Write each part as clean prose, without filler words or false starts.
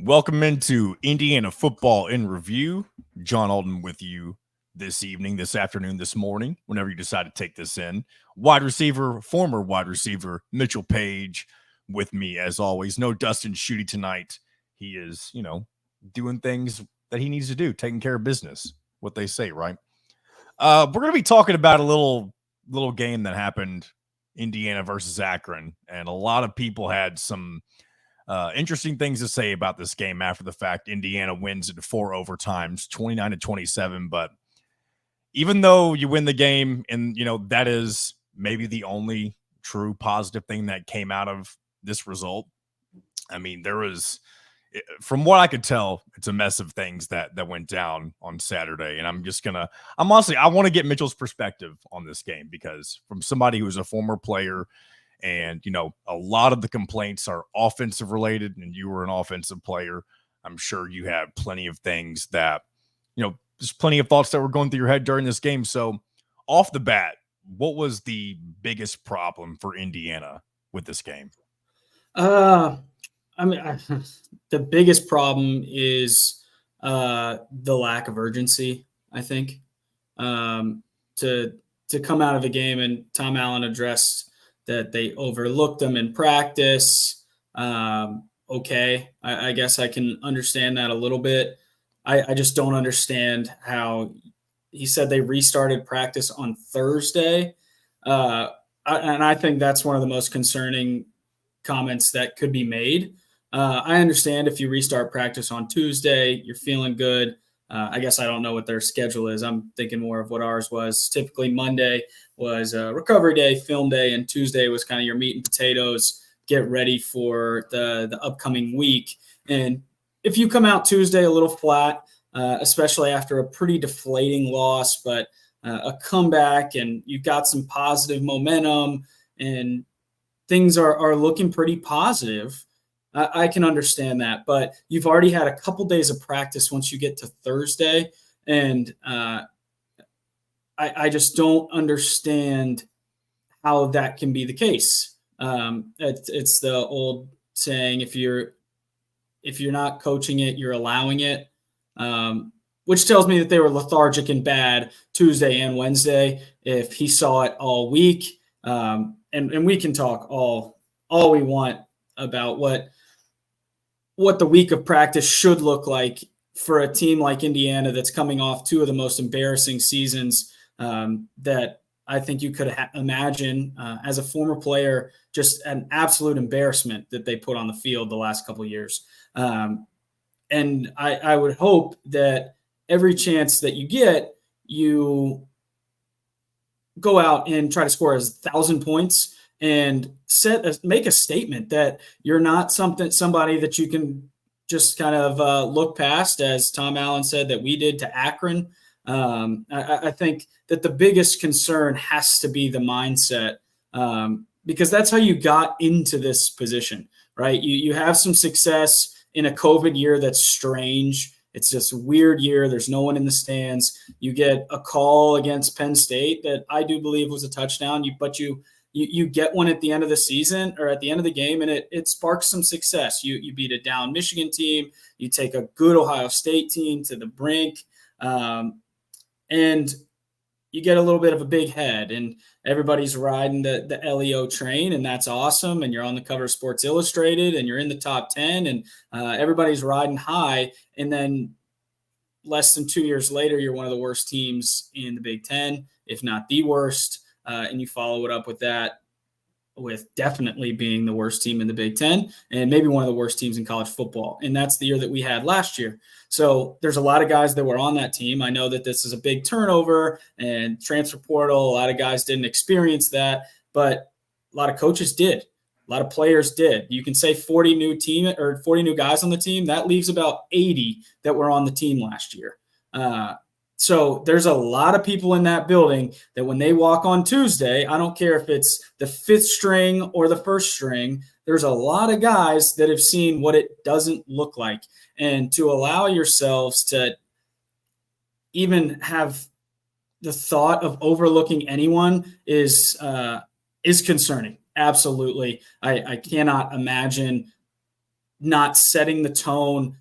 Welcome into Indiana Football in Review. John Alden with you this evening, this afternoon, this morning, whenever you decide to take this in. Former wide receiver, Mitchell Paige with me as always. No Dustin Schutte tonight. He is, doing things that he needs to do, taking care of business, what they say, right? We're going to be talking about a little game that happened, Indiana versus Akron, and a lot of people had some interesting things to say about this game after the fact. Indiana wins in 4 overtimes, 29-27. But even though you win the game, and that is maybe the only true positive thing that came out of this result. I mean, there was, from what I could tell, it's a mess of things that went down on Saturday. And I want to get Mitchell's perspective on this game, because from somebody who's a former player, and, a lot of the complaints are offensive related, and you were an offensive player. I'm sure you have plenty of things that, there's plenty of thoughts that were going through your head during this game. So off the bat, what was the biggest problem for Indiana with this game? The biggest problem is the lack of urgency, I think, to come out of the game. And Tom Allen addressed that they overlooked them in practice. Okay, I guess I can understand that a little bit. I just don't understand how he said they restarted practice on Thursday. And I think that's one of the most concerning comments that could be made. I understand if you restart practice on Tuesday, you're feeling good. I guess I don't know what their schedule is. I'm thinking more of what ours was. Typically Monday was a recovery day, film day, and Tuesday was kind of your meat and potatoes, get ready for the upcoming week. And if you come out Tuesday a little flat, especially after a pretty deflating loss, but a comeback, and you've got some positive momentum and things are looking pretty positive, I can understand that. But you've already had a couple days of practice once you get to Thursday, and I just don't understand how that can be the case. It's the old saying, if you're not coaching it, you're allowing it, which tells me that they were lethargic and bad Tuesday and Wednesday. If he saw it all week, and we can talk all we want about what the week of practice should look like for a team like Indiana that's coming off 2 of the most embarrassing seasons that I think you could imagine. As a former player, just an absolute embarrassment that they put on the field the last couple of years. And I would hope that every chance that you get, you go out and try to score 1,000 points and make a statement that you're not somebody that you can just kind of look past, as Tom Allen said that we did to Akron. I think that the biggest concern has to be the mindset, because that's how you got into this position, right? You have some success in a COVID year that's strange. It's just a weird year. There's no one in the stands. You get a call against Penn State that I do believe was a touchdown. But you get one at the end of the season or at the end of the game, and it sparks some success. You beat a down Michigan team. You take a good Ohio State team to the brink, and you get a little bit of a big head, and everybody's riding the LEO train, and that's awesome. And you're on the cover of Sports Illustrated, and you're in the top 10, and everybody's riding high. And then less than 2 years later, you're one of the worst teams in the Big Ten, if not the worst. And you follow it up with that, with definitely being the worst team in the Big Ten and maybe one of the worst teams in college football. And that's the year that we had last year. So there's a lot of guys that were on that team. I know that this is a big turnover and transfer portal. A lot of guys didn't experience that, but a lot of coaches did. A lot of players did. You can say 40 new guys on the team. That leaves about 80 that were on the team last year. So there's a lot of people in that building that when they walk on Tuesday, I don't care if it's the 5th string or the 1st string, there's a lot of guys that have seen what it doesn't look like. And to allow yourselves to even have the thought of overlooking anyone is concerning. Absolutely. I cannot imagine not setting the tone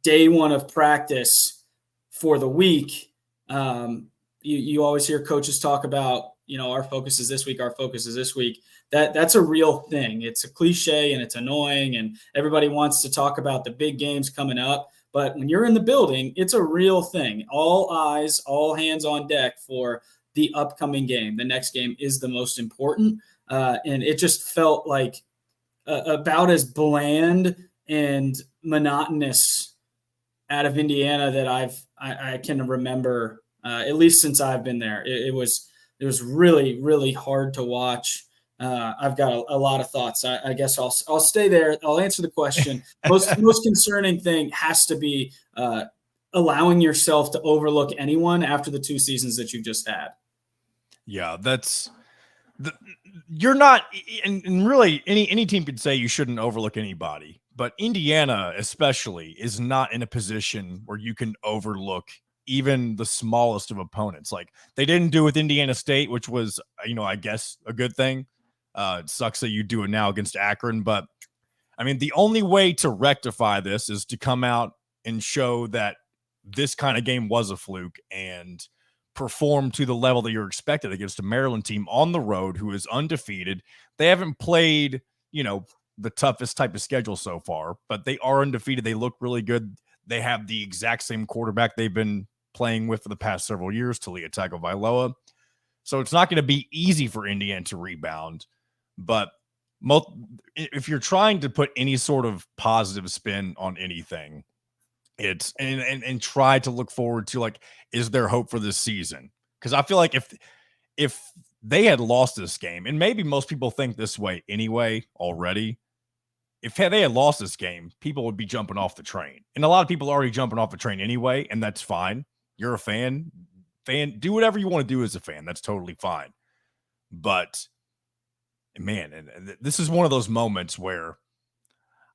day one of practice for the week. You always hear coaches talk about, our focus is this week, our focus is this week. That's a real thing. It's a cliche and it's annoying, and everybody wants to talk about the big games coming up. But when you're in the building, it's a real thing. All eyes, all hands on deck for the upcoming game. The next game is the most important. And it just felt like about as bland and monotonous out of Indiana that I can remember, at least since I've been there. It was really, really hard to watch. I've got a lot of thoughts. I guess I'll stay there. I'll answer the question. Most concerning thing has to be allowing yourself to overlook anyone after the 2 seasons that you just had. Yeah, you're not, and really any team could say you shouldn't overlook anybody, but Indiana especially is not in a position where you can overlook even the smallest of opponents. Like they didn't do with Indiana State, which was, I guess a good thing. It sucks that you do it now against Akron, but I mean, the only way to rectify this is to come out and show that this kind of game was a fluke and perform to the level that you're expected against a Maryland team on the road who is undefeated. They haven't played, the toughest type of schedule so far, but they are undefeated. They look really good. They have the exact same quarterback they've been playing with for the past several years, Talia Tagovailoa. So it's not going to be easy for Indiana to rebound. But if you're trying to put any sort of positive spin on anything, it's and try to look forward to, like, is there hope for this season? Because I feel like if they had lost this game, and maybe most people think this way anyway already, if they had lost this game, people would be jumping off the train. And a lot of people are already jumping off the train anyway, and that's fine. You're a fan, do whatever you want to do as a fan. That's totally fine. But man, and this is one of those moments where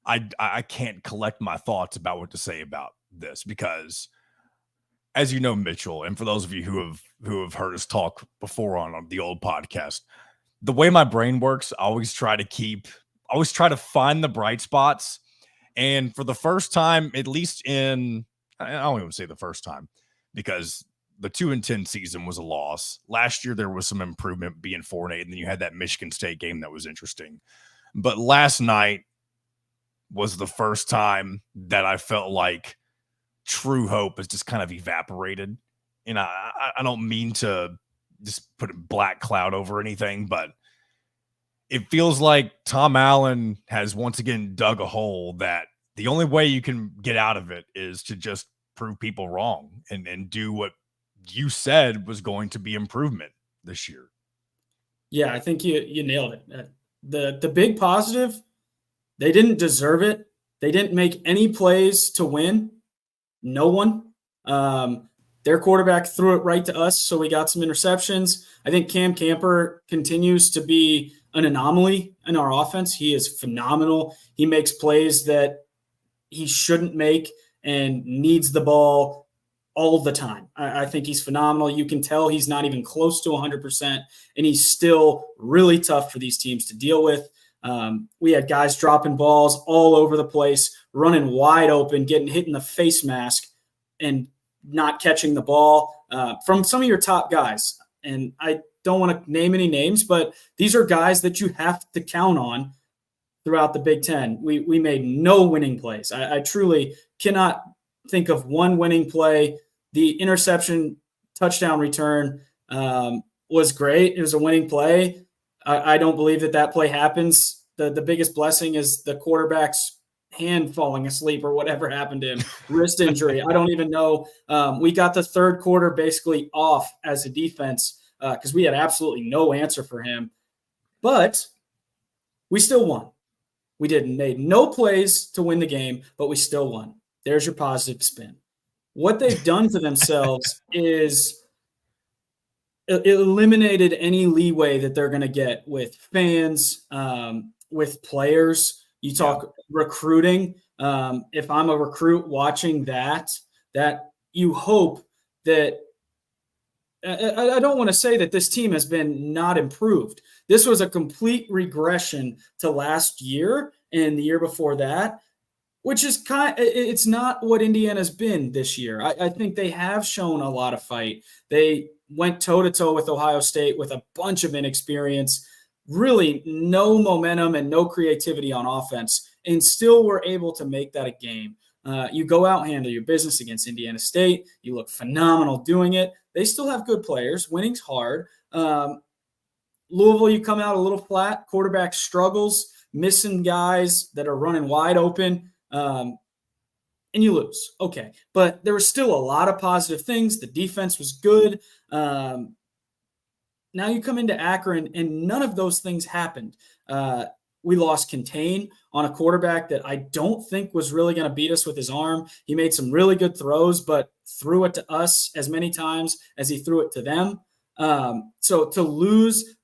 I can't collect my thoughts about what to say about this, because as you know, Mitchell, and for those of you who have heard us talk before on the old podcast, the way my brain works, I always try to find the bright spots. And for the first time, at least I don't even say the first time, because the 2-10 season was a loss. Last year, there was some improvement being 4-8, and then you had that Michigan State game that was interesting. But last night was the first time that I felt like true hope has just kind of evaporated. And I don't mean to just put a black cloud over anything, but it feels like Tom Allen has once again dug a hole that the only way you can get out of it is to just prove people wrong and do what you said was going to be improvement this year. Yeah, I think you nailed it. The big positive, they didn't deserve it. They didn't make any plays to win. No one. Their quarterback threw it right to us, so we got some interceptions. I think Cam Camper continues to be an anomaly in our offense. He is phenomenal. He makes plays that he shouldn't make and needs the ball all the time. I think he's phenomenal. You can tell he's not even close to 100%, and he's still really tough for these teams to deal with. We had guys dropping balls all over the place, running wide open, getting hit in the face mask, and not catching the ball from some of your top guys. And I don't want to name any names, but these are guys that you have to count on throughout the Big Ten. We made no winning plays. I truly cannot think of one winning play. The interception touchdown return was great. It was a winning play. I don't believe that play happens. The biggest blessing is the quarterback's hand falling asleep or whatever happened to him, wrist injury. I don't even know. We got the third quarter basically off as a defense because we had absolutely no answer for him. But we still won. We made no plays to win the game, but we still won. There's your positive spin. What they've done for themselves is eliminated any leeway that they're going to get with fans, with players. You talk recruiting. If I'm a recruit watching that you hope that I don't want to say that this team has been not improved. This was a complete regression to last year and the year before that. which is it's not what Indiana's been this year. I think they have shown a lot of fight. They went toe-to-toe with Ohio State with a bunch of inexperience, really no momentum and no creativity on offense, and still were able to make that a game. You go out and handle your business against Indiana State. You look phenomenal doing it. They still have good players. Winning's hard. Louisville, you come out a little flat. Quarterback struggles, missing guys that are running wide open, and you lose. Okay, but there was still a lot of positive things. The defense was good. Now you come into Akron, and none of those things happened. We lost contain on a quarterback that I don't think was really going to beat us with his arm. He made some really good throws, but threw it to us as many times as he threw it to them. So to lose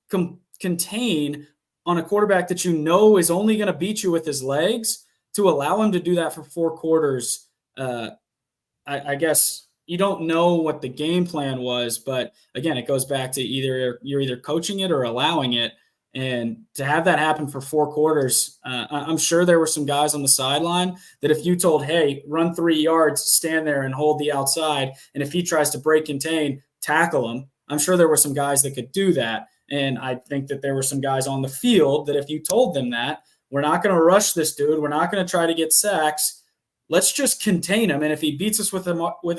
contain on a quarterback that you know is only going to beat you with his legs, to allow him to do that for 4 quarters, I guess you don't know what the game plan was. But again, it goes back to you're either coaching it or allowing it. And to have that happen for 4 quarters, I'm sure there were some guys on the sideline that if you told, hey, run 3 yards, stand there and hold the outside, and if he tries to break contain, tackle him, I'm sure there were some guys that could do that. And I think that there were some guys on the field that if you told them that, we're not going to rush this dude, we're not going to try to get sacks, let's just contain him. And if he beats us with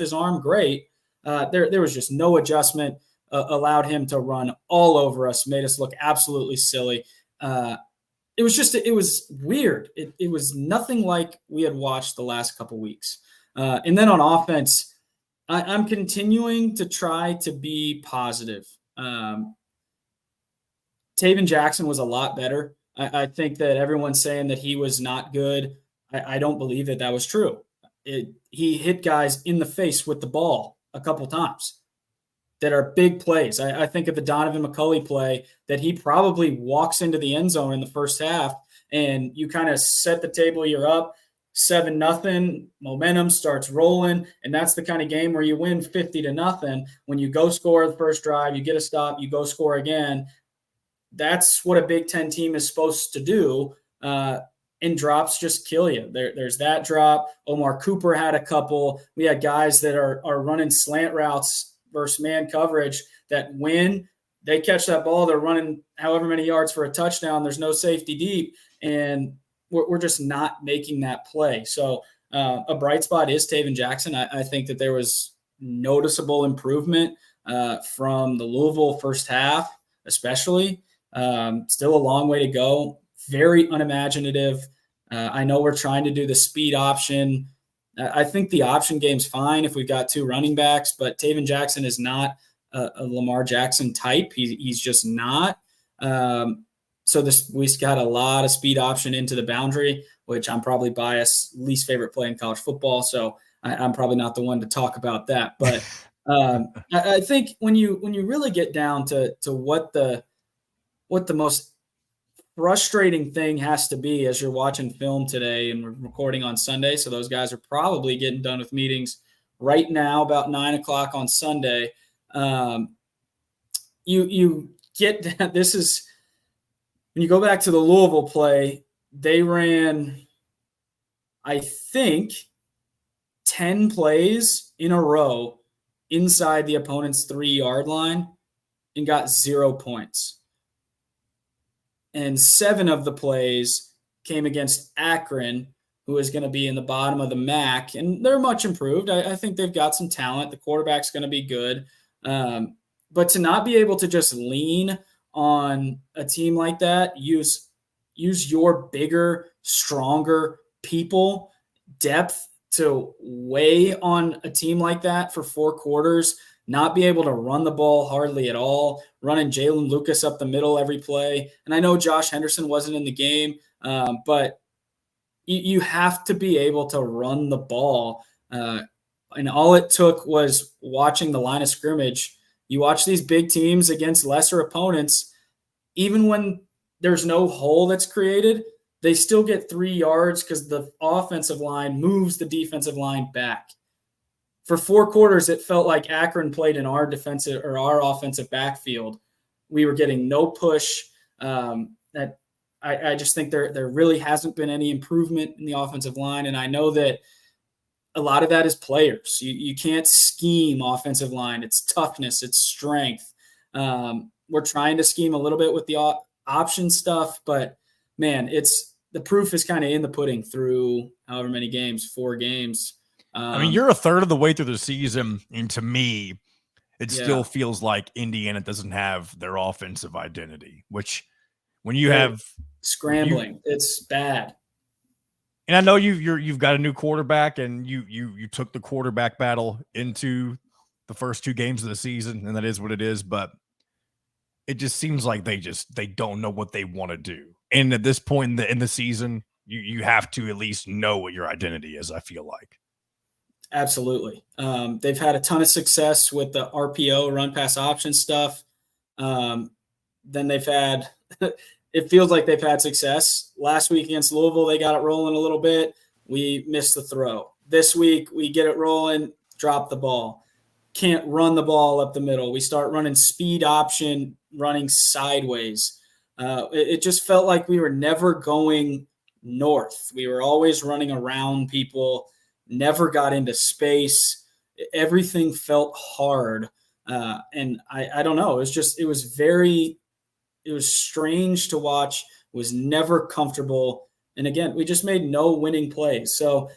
his arm, great. There was just no adjustment. Allowed him to run all over us, made us look absolutely silly. It was weird. It was nothing like we had watched the last couple weeks. And then on offense, I'm continuing to try to be positive. Taven Jackson was a lot better. I think that everyone's saying that he was not good. I don't believe that was true. He hit guys in the face with the ball a couple times that are big plays. I think of the Donovan McCulley play that he probably walks into the end zone in the first half, and you kind of set the table. You're up 7-0, momentum starts rolling, and that's the kind of game where you win 50-0. When you go score the first drive, you get a stop, you go score again. That's what a Big Ten team is supposed to do. And drops just kill you. There's that drop. Omar Cooper had a couple. We had guys that are running slant routes versus man coverage that when they catch that ball, they're running however many yards for a touchdown. There's no safety deep, and we're just not making that play. So a bright spot is Taven Jackson. I think that there was noticeable improvement from the Louisville first half, especially. Still a long way to go. Very unimaginative. I know we're trying to do the speed option. I think the option game's fine if we've got 2 running backs, but Taven Jackson is not a Lamar Jackson type. He's just not. So we got a lot of speed option into the boundary, which I'm probably biased, least favorite play in college football. So I'm probably not the one to talk about that. But I think when you really get down to what the most frustrating thing has to be as you're watching film today, and we're recording on Sunday, so those guys are probably getting done with meetings right now about 9:00 on Sunday. You get that this is when you go back to the Louisville play, they ran, I think, 10 plays in a row inside the opponent's 3-yard line and got 0 points. And 7 of the plays came against Akron, who is going to be in the bottom of the MAC, and they're much improved. I think they've got some talent. The quarterback's going to be good. But to not be able to just lean on a team like that, use your bigger, stronger people, depth to weigh on a team like that for 4 quarters, not be able to run the ball hardly at all, running Jalen Lucas up the middle every play. And I know Josh Henderson wasn't in the game, but you have to be able to run the ball. And all it took was watching the line of scrimmage. You watch these big teams against lesser opponents, even when there's no hole that's created, they still get 3 yards because the offensive line moves the defensive line back. For 4 quarters, it felt like Akron played in our offensive backfield. We were getting no push. That I just think there really hasn't been any improvement in the offensive line. And I know that a lot of that is players. You can't scheme offensive line. It's toughness, it's strength. We're trying to scheme a little bit with the option stuff, but man, the proof is kind of in the pudding through however many games, 4 games. I mean, you're a third of the way through the season, and to me, it still feels like Indiana doesn't have their offensive identity, which when you have scrambling, it's bad. And I know you've got a new quarterback, and you took the quarterback battle into the first 2 games of the season, and that is what it is. But it just seems like they don't know what they want to do. And at this point in the season, you have to at least know what your identity is, I feel like. Absolutely. They've had a ton of success with the RPO, run pass option stuff. Then they've had it feels like they've had success. Last week against Louisville, they got it rolling a little bit. We missed the throw. This week, we get it rolling, drop the ball. Can't run the ball up the middle. We start running speed option, running sideways. It just felt like we were never going north. We were always running around people, never got into space. Everything felt hard. And I don't know. It was strange to watch, was never comfortable. And again, we just made no winning plays. So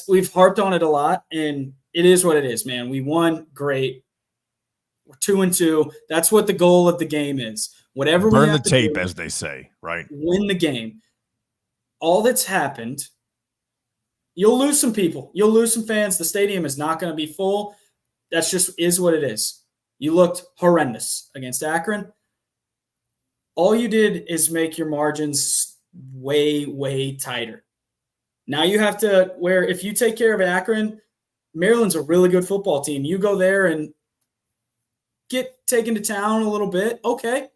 we've harped on it a lot, and it is what it is, man. We won, great. We're 2-2. That's what the goal of the game is. Whatever burn the tape, as they say, right? Win the game. All that's happened, you'll lose some people. You'll lose some fans. The stadium is not going to be full. That's just is what it is. You looked horrendous against Akron. All you did is make your margins way, way tighter. Now you have to where if you take care of Akron, Maryland's a really good football team. You go there and get taken to town a little bit. Okay,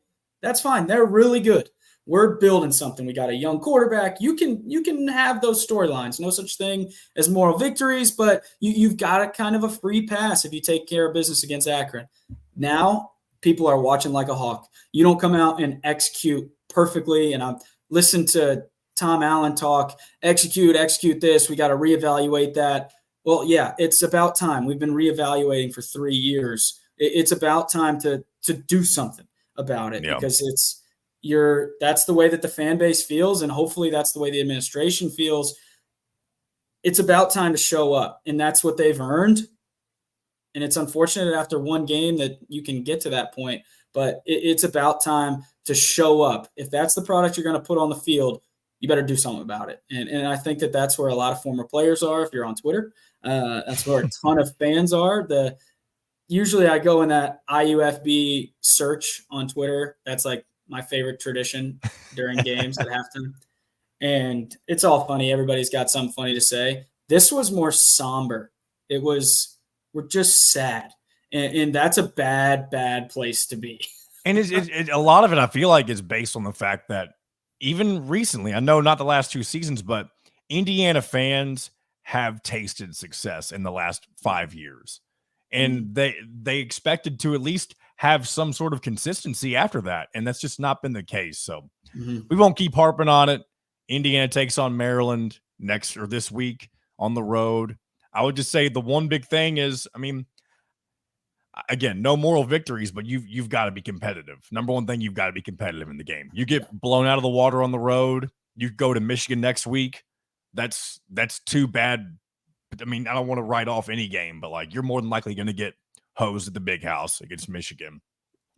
that's fine. They're really good. We're building something. We got a young quarterback. You can have those storylines. No such thing as moral victories, but you've got a kind of a free pass if you take care of business against Akron. Now people are watching like a hawk. You don't come out and execute perfectly. And I've listened to Tom Allen talk, execute this. We got to reevaluate that. Well, yeah, it's about time. We've been reevaluating for 3 years. It's about time to do something about it because that's the way that the fan base feels. And hopefully that's the way the administration feels. It's about time to show up, and that's what they've earned. And it's unfortunate after one game that you can get to that point, but it's about time to show up. If that's the product you're going to put on the field, you better do something about it. And I think that's where a lot of former players are. If you're on Twitter, that's where a ton of fans are. Usually I go in that IUFB search on Twitter. That's like my favorite tradition during games at halftime. And it's all funny. Everybody's got something funny to say. This was more somber. We're just sad. And that's a bad, bad place to be. And a lot of it, I feel like, is based on the fact that even recently, I know not the last 2 seasons, but Indiana fans have tasted success in the last 5 years. And they expected to at least have some sort of consistency after that. And that's just not been the case. So we won't keep harping on it. Indiana takes on Maryland this week on the road. I would just say the one big thing is, I mean, again, no moral victories, but you've got to be competitive. Number one thing, you've got to be competitive in the game. You get blown out of the water on the road. You go to Michigan next week. That's too bad. I mean, I don't want to write off any game, but like you're more than likely going to get hosed at the big house against Michigan.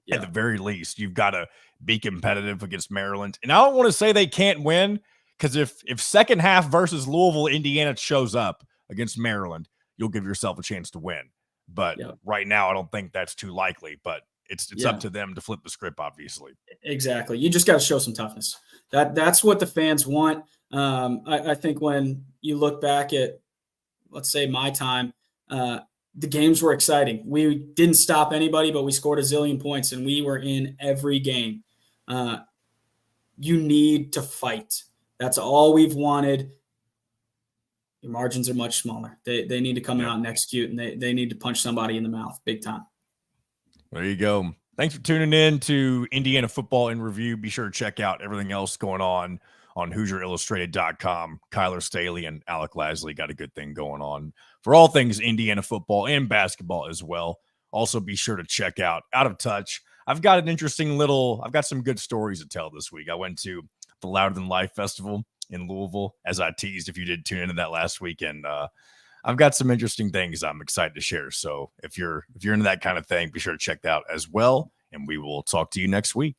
Yeah. At the very least, you've got to be competitive against Maryland. And I don't want to say they can't win, because if second half versus Louisville, Indiana shows up against Maryland, you'll give yourself a chance to win. But right now, I don't think that's too likely. But it's up to them to flip the script, obviously. Exactly. You just got to show some toughness. That's what the fans want. I think when you look back at, let's say, my time, the games were exciting. We didn't stop anybody, but we scored a zillion points, and we were in every game. You need to fight. That's all we've wanted. Your margins are much smaller. They need to come out and execute, and they need to punch somebody in the mouth big time. There you go. Thanks for tuning in to Indiana Football in Review. Be sure to check out everything else going on HoosierIllustrated.com. Kyler Staley and Alec Lasley got a good thing going on for all things Indiana football and basketball as well. Also, be sure to check out Out of Touch. I've got some good stories to tell this week. I went to the Louder Than Life Festival in Louisville, as I teased if you did tune into that last weekend. I've got some interesting things I'm excited to share. So if you're into that kind of thing, be sure to check that out as well. And we will talk to you next week.